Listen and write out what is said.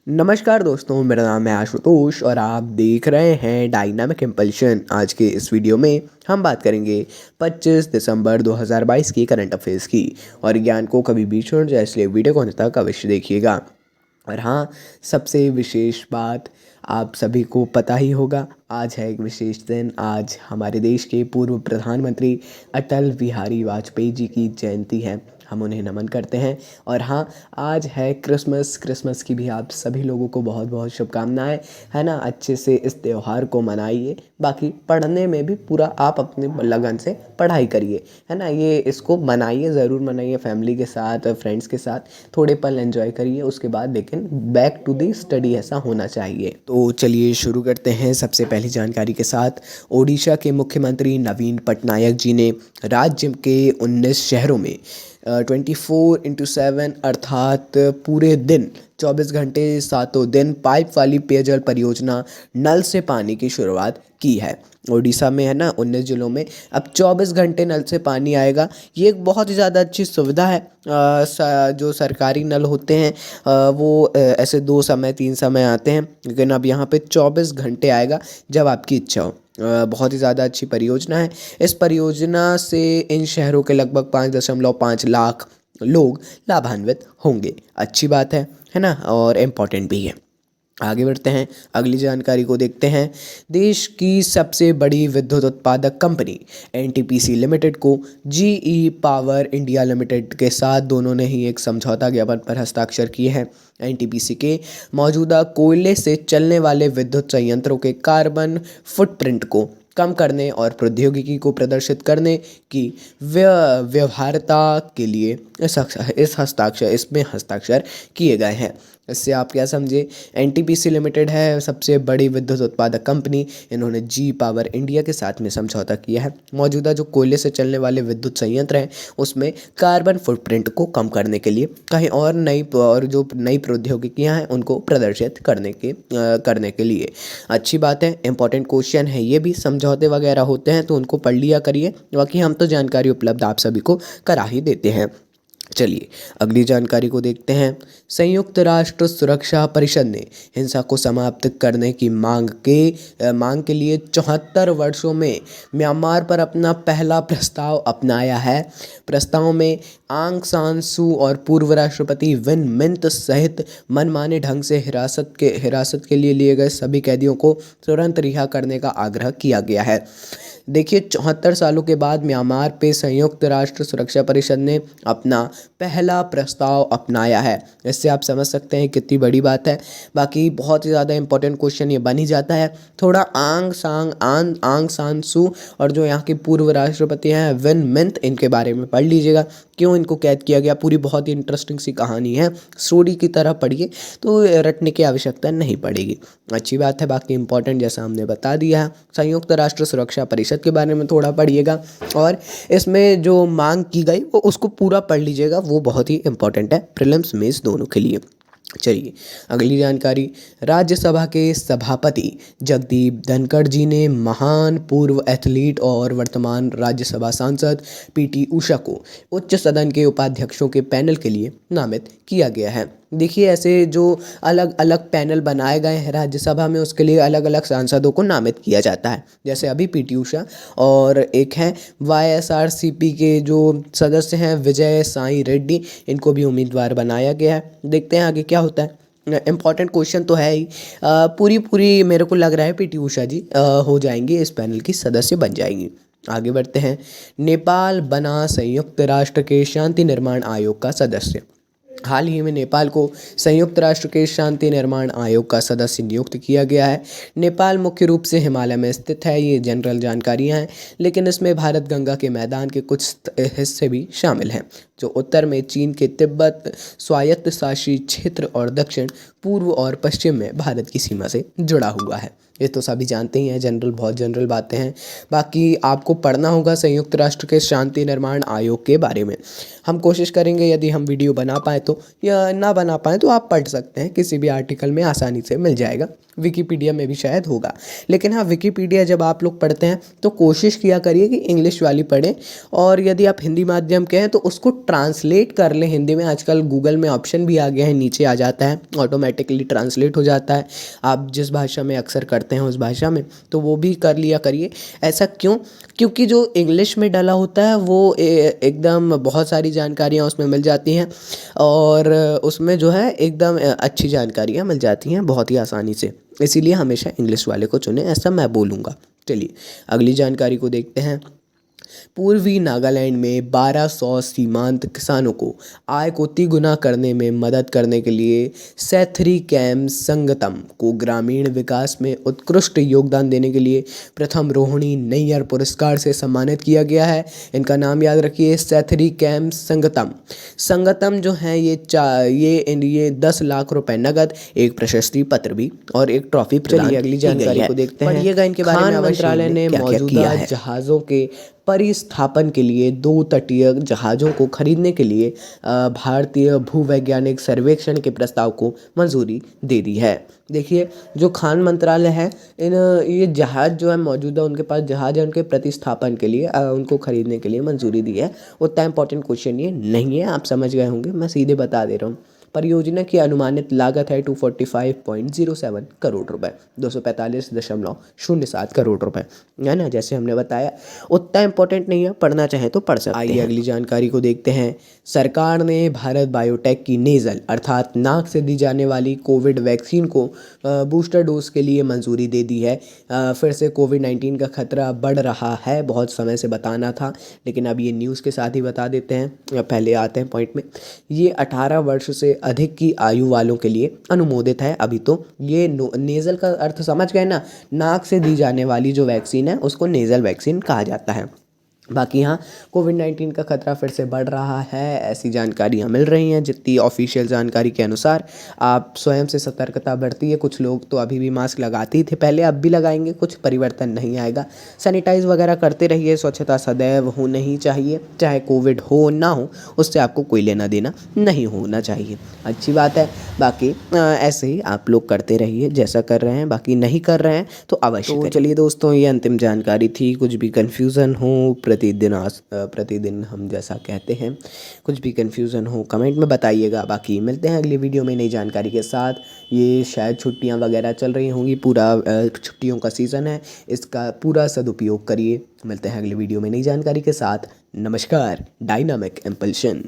नमस्कार दोस्तों, मेरा नाम है आशुतोष और आप देख रहे हैं डायनामिक इम्पल्शन। आज के इस वीडियो में हम बात करेंगे 25 दिसंबर 2022 की करंट अफेयर्स की। और ज्ञान को कभी भी छोड़ जाए, इसलिए वीडियो को अंत तक अवश्य देखिएगा। और हाँ, सबसे विशेष बात आप सभी को पता ही होगा, आज है एक विशेष दिन। आज हमारे देश के पूर्व प्रधानमंत्री अटल बिहारी वाजपेयी जी की जयंती है। हम उन्हें नमन करते हैं। और हाँ, आज है क्रिसमस की भी आप सभी लोगों को बहुत बहुत शुभकामनाएं, है ना। अच्छे से इस त्यौहार को मनाइए। बाकी पढ़ने में भी पूरा आप अपने लगन से पढ़ाई करिए, है ना। ये इसको मनाइए, ज़रूर मनाइए फैमिली के साथ, फ्रेंड्स के साथ थोड़े पल एंजॉय करिए। उसके बाद लेकिन बैक टू दी स्टडी ऐसा होना चाहिए। तो चलिए शुरू करते हैं सबसे पहली जानकारी के साथ। ओडिशा के मुख्यमंत्री नवीन पटनायक जी ने राज्य के 19 शहरों में 24/7 अर्थात पूरे दिन 24 घंटे सातों दिन पाइप वाली पेयजल परियोजना नल से पानी की शुरुआत की है। ओडिशा में, है ना, 19 जिलों में अब 24 घंटे नल से पानी आएगा। ये एक बहुत ही ज़्यादा अच्छी सुविधा है। जो सरकारी नल होते हैं वो ऐसे 2 समय 3 समय आते हैं, लेकिन अब यहाँ पे 24 घंटे आएगा जब आपकी इच्छा हो। बहुत ही ज़्यादा अच्छी परियोजना है। इस परियोजना से इन शहरों के लगभग 5.5 लाख लोग लाभान्वित होंगे। अच्छी बात है ना, और इम्पॉर्टेंट भी है। आगे बढ़ते हैं, अगली जानकारी को देखते हैं। देश की सबसे बड़ी विद्युत उत्पादक कंपनी एनटीपीसी लिमिटेड को जीई पावर इंडिया लिमिटेड के साथ दोनों ने ही एक समझौता ज्ञापन पर हस्ताक्षर किए हैं। एनटीपीसी के मौजूदा कोयले से चलने वाले विद्युत संयंत्रों के कार्बन फुटप्रिंट को कम करने और प्रौद्योगिकी को प्रदर्शित करने की व्यवहार्यता के लिए इसमें हस्ताक्षर किए गए हैं। इससे आप क्या समझे, एनटीपीसी लिमिटेड है सबसे बड़ी विद्युत उत्पादक कंपनी। इन्होंने जी पावर इंडिया के साथ में समझौता किया है। मौजूदा जो कोयले से चलने वाले विद्युत संयंत्र हैं उसमें कार्बन फुटप्रिंट को कम करने के लिए कहीं और जो नई प्रौद्योगिकियां हैं उनको प्रदर्शित करने के लिए। अच्छी बात है, इंपॉर्टेंट क्वेश्चन है ये भी। समझौते वगैरह होते हैं तो उनको पढ़ लिया करिए, बाकी हम तो जानकारी उपलब्ध आप सभी को करा ही देते हैं। चलिए अगली जानकारी को देखते हैं। संयुक्त राष्ट्र सुरक्षा परिषद ने हिंसा को समाप्त करने की मांग के लिए 74 वर्षों में म्यांमार पर अपना पहला प्रस्ताव अपनाया है। प्रस्ताव में आंग सान सू और पूर्व राष्ट्रपति विन मिंट सहित मनमाने ढंग से हिरासत के लिए गए सभी कैदियों को तुरंत रिहा करने का आग्रह किया गया है। देखिए, 74 सालों के बाद म्यांमार पे संयुक्त राष्ट्र सुरक्षा परिषद ने अपना पहला प्रस्ताव अपनाया है। इससे आप समझ सकते हैं कितनी बड़ी बात है। बाकी बहुत ही ज़्यादा इंपॉर्टेंट क्वेश्चन ये बन ही जाता है। थोड़ा आंग सान सू और जो यहाँ के पूर्व राष्ट्रपति हैं विन मिंट, इनके बारे में पढ़ लीजिएगा, क्यों इनको कैद किया गया। पूरी बहुत ही इंटरेस्टिंग सी कहानी है, स्टोरी की तरह पढ़िए तो रटने की आवश्यकता नहीं पड़ेगी। अच्छी बात है। बाकी इंपॉर्टेंट जैसा हमने बता दिया है, संयुक्त राष्ट्र सुरक्षा परिषद के बारे में थोड़ा पढ़िएगा और इसमें जो मांग की गई वो उसको पूरा पढ़ लीजिएगा, वो बहुत ही इंपॉर्टेंट है प्रीलिम्स मेंस दोनों के लिए। चलिए अगली जानकारी। राज्यसभा के सभापति जगदीप धनखड़ जी ने महान पूर्व एथलीट और वर्तमान राज्यसभा सांसद पीटी उषा को उच्च सदन के उपाध्यक्षों के पैनल के लिए नामित किया गया है। देखिए, ऐसे जो अलग अलग पैनल बनाए गए हैं राज्यसभा में, उसके लिए अलग अलग सांसदों को नामित किया जाता है। जैसे अभी पीटी उषा और एक हैं वाईएसआरसीपी के जो सदस्य हैं विजय साई रेड्डी, इनको भी उम्मीदवार बनाया गया है। देखते हैं आगे क्या होता है। इम्पॉर्टेंट क्वेश्चन तो है ही। पूरी मेरे को लग रहा है पीटी उषा जी हो जाएंगी, इस पैनल की सदस्य बन जाएंगी। आगे बढ़ते हैं। नेपाल बना संयुक्त राष्ट्र के शांति निर्माण आयोग का सदस्य। हाल ही में नेपाल को संयुक्त राष्ट्र के शांति निर्माण आयोग का सदस्य नियुक्त किया गया है। नेपाल मुख्य रूप से हिमालय में स्थित है, ये जनरल जानकारियां हैं, लेकिन इसमें भारत गंगा के मैदान के कुछ हिस्से भी शामिल हैं, जो उत्तर में चीन के तिब्बत स्वायत्त शासी क्षेत्र और दक्षिण पूर्व और पश्चिम में भारत की सीमा से जुड़ा हुआ है। ये तो सभी जानते ही हैं, बहुत जनरल बातें हैं। बाकी आपको पढ़ना होगा संयुक्त राष्ट्र के शांति निर्माण आयोग के बारे में। हम कोशिश करेंगे, यदि हम वीडियो बना पाए तो, या ना बना पाए तो आप पढ़ सकते हैं, किसी भी आर्टिकल में आसानी से मिल जाएगा। विकिपीडिया में भी शायद होगा। लेकिन हाँ, विकिपीडिया जब आप लोग पढ़ते हैं तो कोशिश किया करिए कि इंग्लिश वाली पढ़ें, और यदि आप हिंदी माध्यम के हैं तो उसको ट्रांसलेट कर लें हिंदी में। आजकल गूगल में ऑप्शन भी आ गया है, नीचे आ जाता है, ऑटोमेटिकली ट्रांसलेट हो जाता है। आप जिस भाषा में अक्सर करते हैं उस भाषा में, तो वो भी कर लिया करिए। ऐसा क्यों? क्योंकि जो इंग्लिश में डाला होता है वो एकदम बहुत सारी जानकारियाँ उसमें मिल जाती हैं, और उसमें जो है एकदम अच्छी जानकारियाँ मिल जाती हैं बहुत ही आसानी से। इसीलिए हमेशा इंग्लिश वाले को चुनें, ऐसा मैं बोलूँगा। चलिए अगली जानकारी को देखते हैं। पूर्वी नागालैंड में 1200 सीमांत किसानों को आय को तिगुना करने में मदद करने के लिए सैथरी कैम संगतम को ग्रामीण विकास में उत्कृष्ट योगदान देने के लिए प्रथम रोहिणी नैयर पुरस्कार से सम्मानित किया गया है। इनका नाम याद रखिए, सैथरी कैम संगतम। संगतम जो है ये 10 लाख रुपए नगद, एक प्रशस्ति पत्र भी और एक ट्रॉफी प्रदान। चलिए अगली जानकारी को देखते हैं। पढ़िएगा इनके बारे में। मंत्रालय ने मौजूदा जहाज़ों के परिस्थापन के लिए 2 तटीय जहाज़ों को खरीदने के लिए भारतीय भूवैज्ञानिक सर्वेक्षण के प्रस्ताव को मंजूरी दे दी है। देखिए जो खान मंत्रालय है, ये जहाज़ जो है मौजूदा उनके पास जहाज़ है, उनके प्रतिस्थापन के लिए उनको खरीदने के लिए मंजूरी दी है। उतना इंपॉर्टेंट क्वेश्चन ये नहीं है, आप समझ गए होंगे, मैं सीधे बता दे रहा हूँ। परियोजना की अनुमानित लागत है 245.07 करोड़ रुपए, 245.07 करोड़ रुपए, है ना। जैसे हमने बताया उतना इंपॉर्टेंट नहीं है, पढ़ना चाहे तो पढ़ सकते हैं। आइए अगली जानकारी को देखते हैं। सरकार ने भारत बायोटेक की नेज़ल अर्थात नाक से दी जाने वाली कोविड वैक्सीन को बूस्टर डोज के लिए मंजूरी दे दी है। फिर से कोविड-19 का खतरा बढ़ रहा है, बहुत समय से बताना था, लेकिन अब ये न्यूज़ के साथ ही बता देते हैं। पहले आते हैं पॉइंट में। ये 18 वर्ष से अधिक की आयु वालों के लिए अनुमोदित है। अभी तो ये नेज़ल का अर्थ समझ गए ना, नाक से दी जाने वाली जो वैक्सीन है उसको नेज़ल वैक्सीन कहा जाता है। बाकी हाँ, कोविड-19 का खतरा फिर से बढ़ रहा है, ऐसी जानकारियाँ मिल रही हैं जितनी ऑफिशियल जानकारी के अनुसार। आप स्वयं से सतर्कता बरतिए। कुछ लोग तो अभी भी मास्क लगाते ही थे पहले, अब भी लगाएंगे, कुछ परिवर्तन नहीं आएगा। सैनिटाइज वगैरह करते रहिए, स्वच्छता सदैव होनी ही चाहिए, चाहे कोविड हो ना हो, उससे आपको कोई लेना देना नहीं होना चाहिए। अच्छी बात है। बाकी ऐसे ही आप लोग करते रहिए जैसा कर रहे हैं, बाकी नहीं कर रहे हैं तो अवश्य करिए। चलिए दोस्तों, ये अंतिम जानकारी थी। कुछ भी कन्फ्यूज़न हो, प्रतिदिन हम जैसा कहते हैं, कुछ भी कन्फ्यूज़न हो कमेंट में बताइएगा। बाकी मिलते हैं अगली वीडियो में नई जानकारी के साथ। ये शायद छुट्टियां वगैरह चल रही होंगी, पूरा छुट्टियों का सीज़न है, इसका पूरा सदुपयोग करिए। मिलते हैं अगली वीडियो में नई जानकारी के साथ। नमस्कार। Dynamic impulsion.